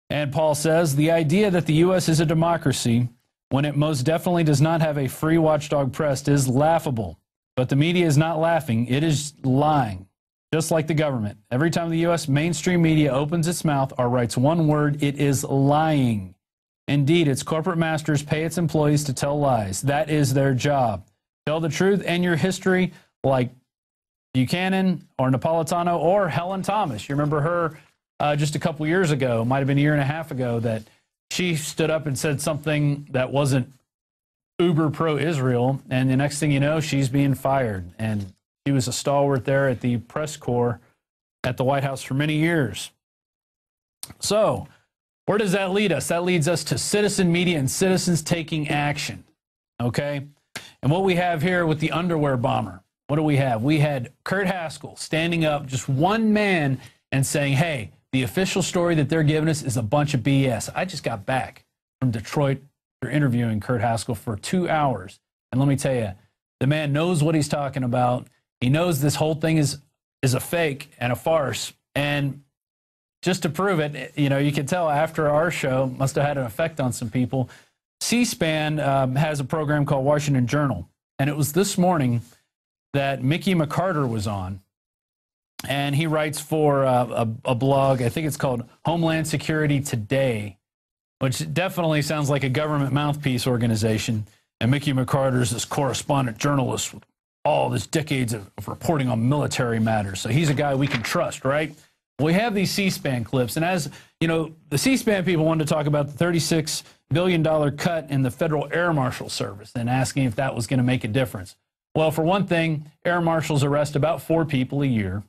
And Paul says, the idea that the U.S. is a democracy when it most definitely does not have a free watchdog press is laughable. But the media is not laughing. It is lying, just like the government. Every time the U.S. mainstream media opens its mouth or writes one word, it is lying. Indeed, its corporate masters pay its employees to tell lies. That is their job. Tell the truth and your history, like Buchanan or Napolitano or Helen Thomas. You remember her just a couple years ago, might have been a year and a half ago, that she stood up and said something that wasn't uber pro-Israel, and the next thing you know, she's being fired. And she was a stalwart there at the press corps at the White House for many years. So where does that lead us? That leads us to citizen media and citizens taking action, okay? And what we have here with the underwear bomber, what do we have? We had Kurt Haskell standing up, just one man, and saying, hey, the official story that they're giving us is a bunch of BS. I just got back from Detroit. They're interviewing Kurt Haskell for 2 hours. And let me tell you, the man knows what he's talking about. He knows this whole thing is a fake and a farce. And just to prove it, you know, you can tell after our show, must have had an effect on some people. C-SPAN has a program called Washington Journal. And it was this morning that Mickey McCarter was on. And he writes for a blog, I think it's called Homeland Security Today, which definitely sounds like a government mouthpiece organization. And Mickey McCarter is this correspondent journalist with all this decades of reporting on military matters. So he's a guy we can trust, right? We have these C-SPAN clips. And as you know, the C-SPAN people wanted to talk about the $36 billion cut in the Federal Air Marshal Service and asking if that was going to make a difference. Well, for one thing, air marshals arrest about 4 people a year.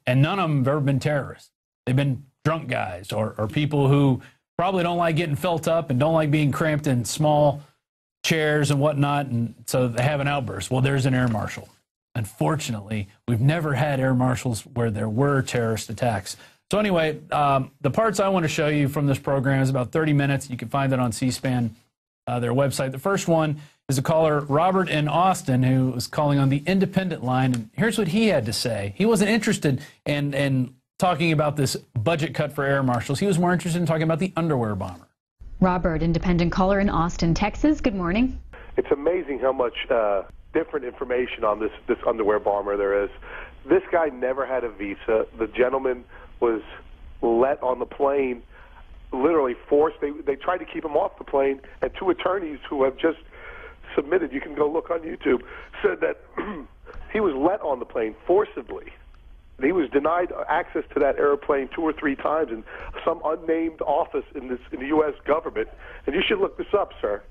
And none of them have ever been terrorists. They've been drunk guys or people who probably don't like getting felt up and don't like being cramped in small chairs and whatnot, and so they have an outburst. Well, there's an air marshal. Unfortunately, we've never had air marshals where there were terrorist attacks. So anyway, the parts I want to show you from this program is about 30 minutes. You can find it on C-SPAN, their website. The first one is a caller, Robert in Austin, who was calling on the independent line. And here's what he had to say. He wasn't interested in talking about this budget cut for air marshals. He was more interested in talking about the underwear bomber. Robert, independent caller in Austin, Texas. Good morning. It's amazing how much different information on this underwear bomber there is. This guy never had a visa. The gentleman was let on the plane, literally forced. They tried to keep him off the plane, and 2 attorneys who have just submitted, you can go look on YouTube, said that he was let on the plane forcibly. He was denied access to that airplane 2 or 3 times in some unnamed office in the U.S. government. And you should look this up, sir.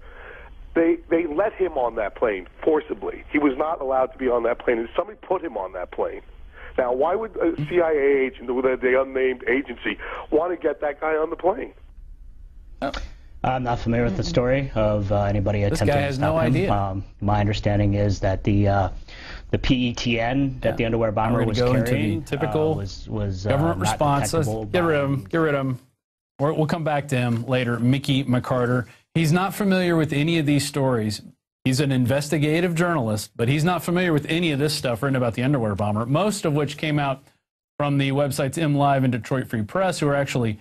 They let him on that plane forcibly. He was not allowed to be on that plane, and somebody put him on that plane. Now, why would a CIA agent, the unnamed agency, want to get that guy on the plane? Oh. I'm not familiar with the story of anybody attempting to stop him. This guy has no idea. My understanding is that the PETN that the underwear bomber was carrying typical was government response. Let's get rid of him. Get rid of him. We'll come back to him later. Mickey McCarter. He's not familiar with any of these stories. He's an investigative journalist, but he's not familiar with any of this stuff written about the underwear bomber, most of which came out from the websites MLive and Detroit Free Press, who are actually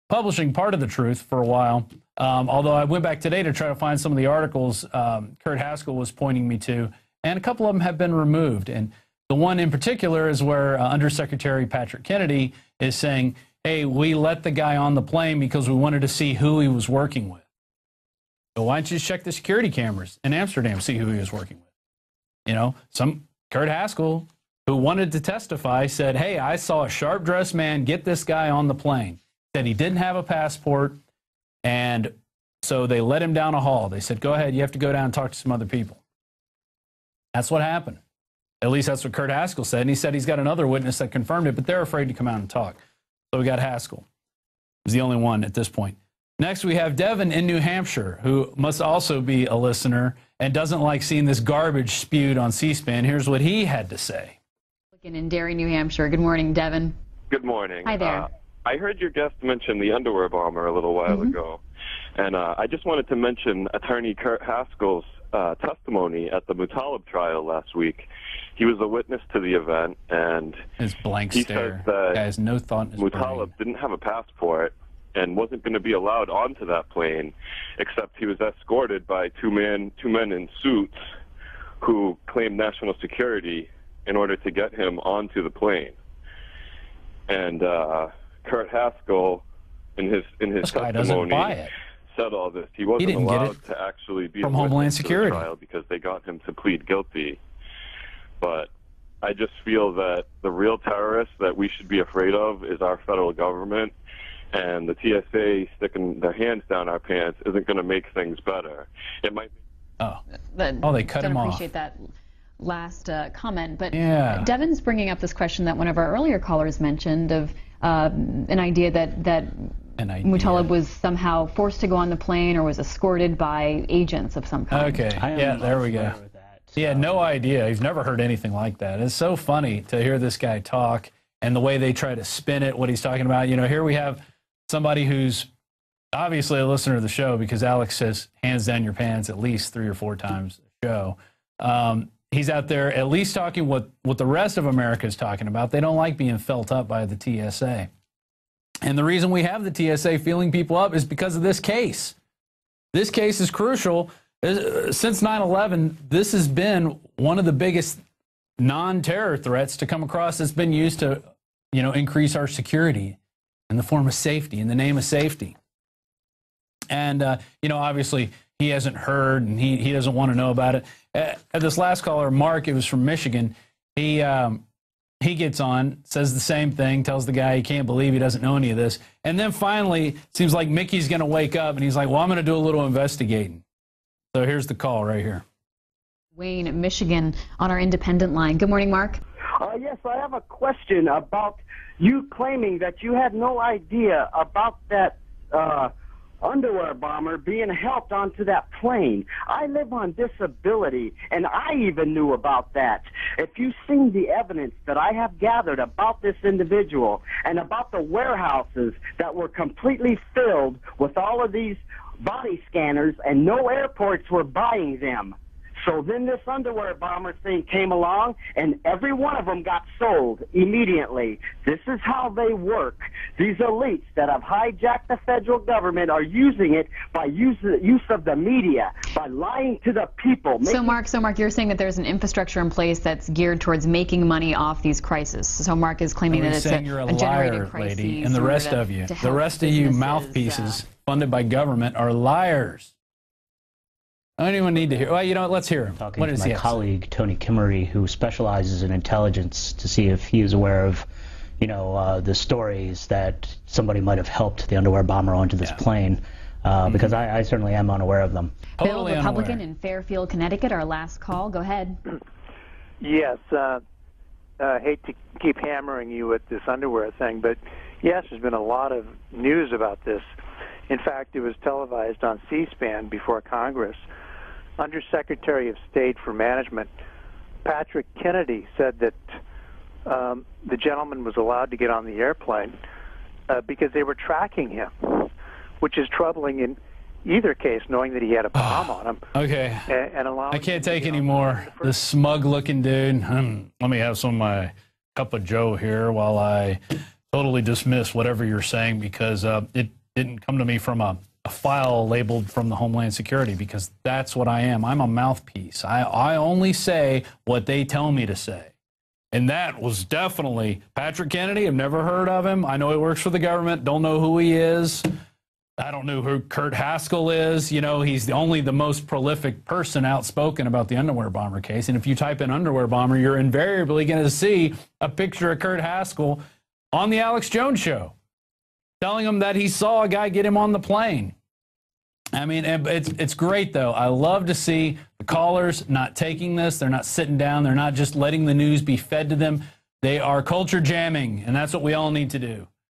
publishing part of the truth for a while. Although I went back today to try to find some of the articles Kurt Haskell was pointing me to, and a couple of them have been removed. And the one in particular is where Undersecretary Patrick Kennedy is saying, hey, we let the guy on the plane because we wanted to see who he was working with. So why don't you just check the security cameras in Amsterdam, see who he was working with? You know, some Kurt Haskell, who wanted to testify, said, hey, I saw a sharp-dressed man get this guy on the plane. Said he didn't have a passport, and so they let him down a hall. They said, go ahead, you have to go down and talk to some other people. That's what happened. At least that's what Kurt Haskell said. And he said he's got another witness that confirmed it, but they're afraid to come out and talk. So we got Haskell. He's the only one at this point. Next, we have Devin in New Hampshire, who must also be a listener and doesn't like seeing this garbage spewed on C-SPAN. Here's what he had to say. Looking in Derry, New Hampshire. Good morning, Devin. Good morning. Hi there. I heard your guest mention the underwear bomber a little while ago, and I just wanted to mention Attorney Kurt Haskell's testimony at the Muttalib trial last week. He was a witness to the event, and his blank he stare. says that has no thought in his Muttalib brain. didn't have a passport, and wasn't going to be allowed onto that plane, except he was escorted by two men in suits who claimed national security in order to get him onto the plane. And Kurt Haskell, in his testimony, said all this. He wasn't allowed to actually be from Homeland Security trial because they got him to plead guilty. But I just feel that the real terrorists that we should be afraid of is our federal government, and the TSA sticking their hands down our pants isn't going to make things better. It might. They cut him off. I appreciate that last comment, but yeah. Devin's bringing up this question that one of our earlier callers mentioned of an idea that Muttalib was somehow forced to go on the plane or was escorted by agents of some kind. Okay, yeah, there we go. He had no idea. He's never heard anything like that. It's so funny to hear this guy talk and the way they try to spin it, what he's talking about. You know, here we have somebody who's obviously a listener to the show because Alex says hands down your pants at least 3 or 4 times a show. He's out there at least talking what the rest of America is talking about. They don't like being felt up by the TSA. And the reason we have the TSA feeling people up is because of this case. This case is crucial. Since 9/11, this has been one of the biggest non-terror threats to come across that's been used to, increase our security in the form of safety, in the name of safety. And, obviously he hasn't heard and he doesn't want to know about it. This last caller, Mark, it was from Michigan. He gets on, says the same thing, tells the guy he can't believe he doesn't know any of this. And then finally, it seems like Mickey's going to wake up and he's like, well, I'm going to do a little investigating. So here's the call right here. Wayne, Michigan, on our independent line. Good morning, Mark. Yes, I have a question about you claiming that you had no idea about that underwear bomber being helped onto that plane. I live on disability, and I even knew about that. If you've seen the evidence that I have gathered about this individual and about the warehouses that were completely filled with all of these body scanners and no airports were buying them. So then this underwear bomber thing came along, and every one of them got sold immediately. This is how they work. These elites that have hijacked the federal government are using it by use of the media, by lying to the people. So Mark, you're saying that there's an infrastructure in place that's geared towards making money off these crises. So Mark is claiming that it's a generated crisis. Lady, and the rest of you, the rest of you mouthpieces funded by government are liars. I don't even need to hear. Well, let's hear him. Talking to my colleague, Tony Kimmery, who specializes in intelligence, to see if he is aware of, the stories that somebody might have helped the underwear bomber onto this plane, because I certainly am unaware of them. Bill, Republican in Fairfield, Connecticut, our last call. Go ahead. Yes. Hate to keep hammering you with this underwear thing, but yes, there's been a lot of news about this. In fact, it was televised on C-SPAN before Congress. Undersecretary of State for Management Patrick Kennedy said that the gentleman was allowed to get on the airplane because they were tracking him, which is troubling in either case, knowing that he had a bomb on him. Okay. And I can't take any more. This smug-looking dude. Let me have some of my cup of joe here while I totally dismiss whatever you're saying, because it didn't come to me from a file labeled from the Homeland Security, because that's what I am. I'm a mouthpiece. I only say what they tell me to say. And that was definitely Patrick Kennedy. I've never heard of him. I know he works for the government. Don't know who he is. I don't know who Kurt Haskell is. He's only the most prolific person outspoken about the underwear bomber case. And if you type in underwear bomber, you're invariably going to see a picture of Kurt Haskell on The Alex Jones Show, telling him that he saw a guy get him on the plane. I mean, it's great, though. I love to see the callers not taking this. They're not sitting down. They're not just letting the news be fed to them. They are culture jamming, and that's what we all need to do.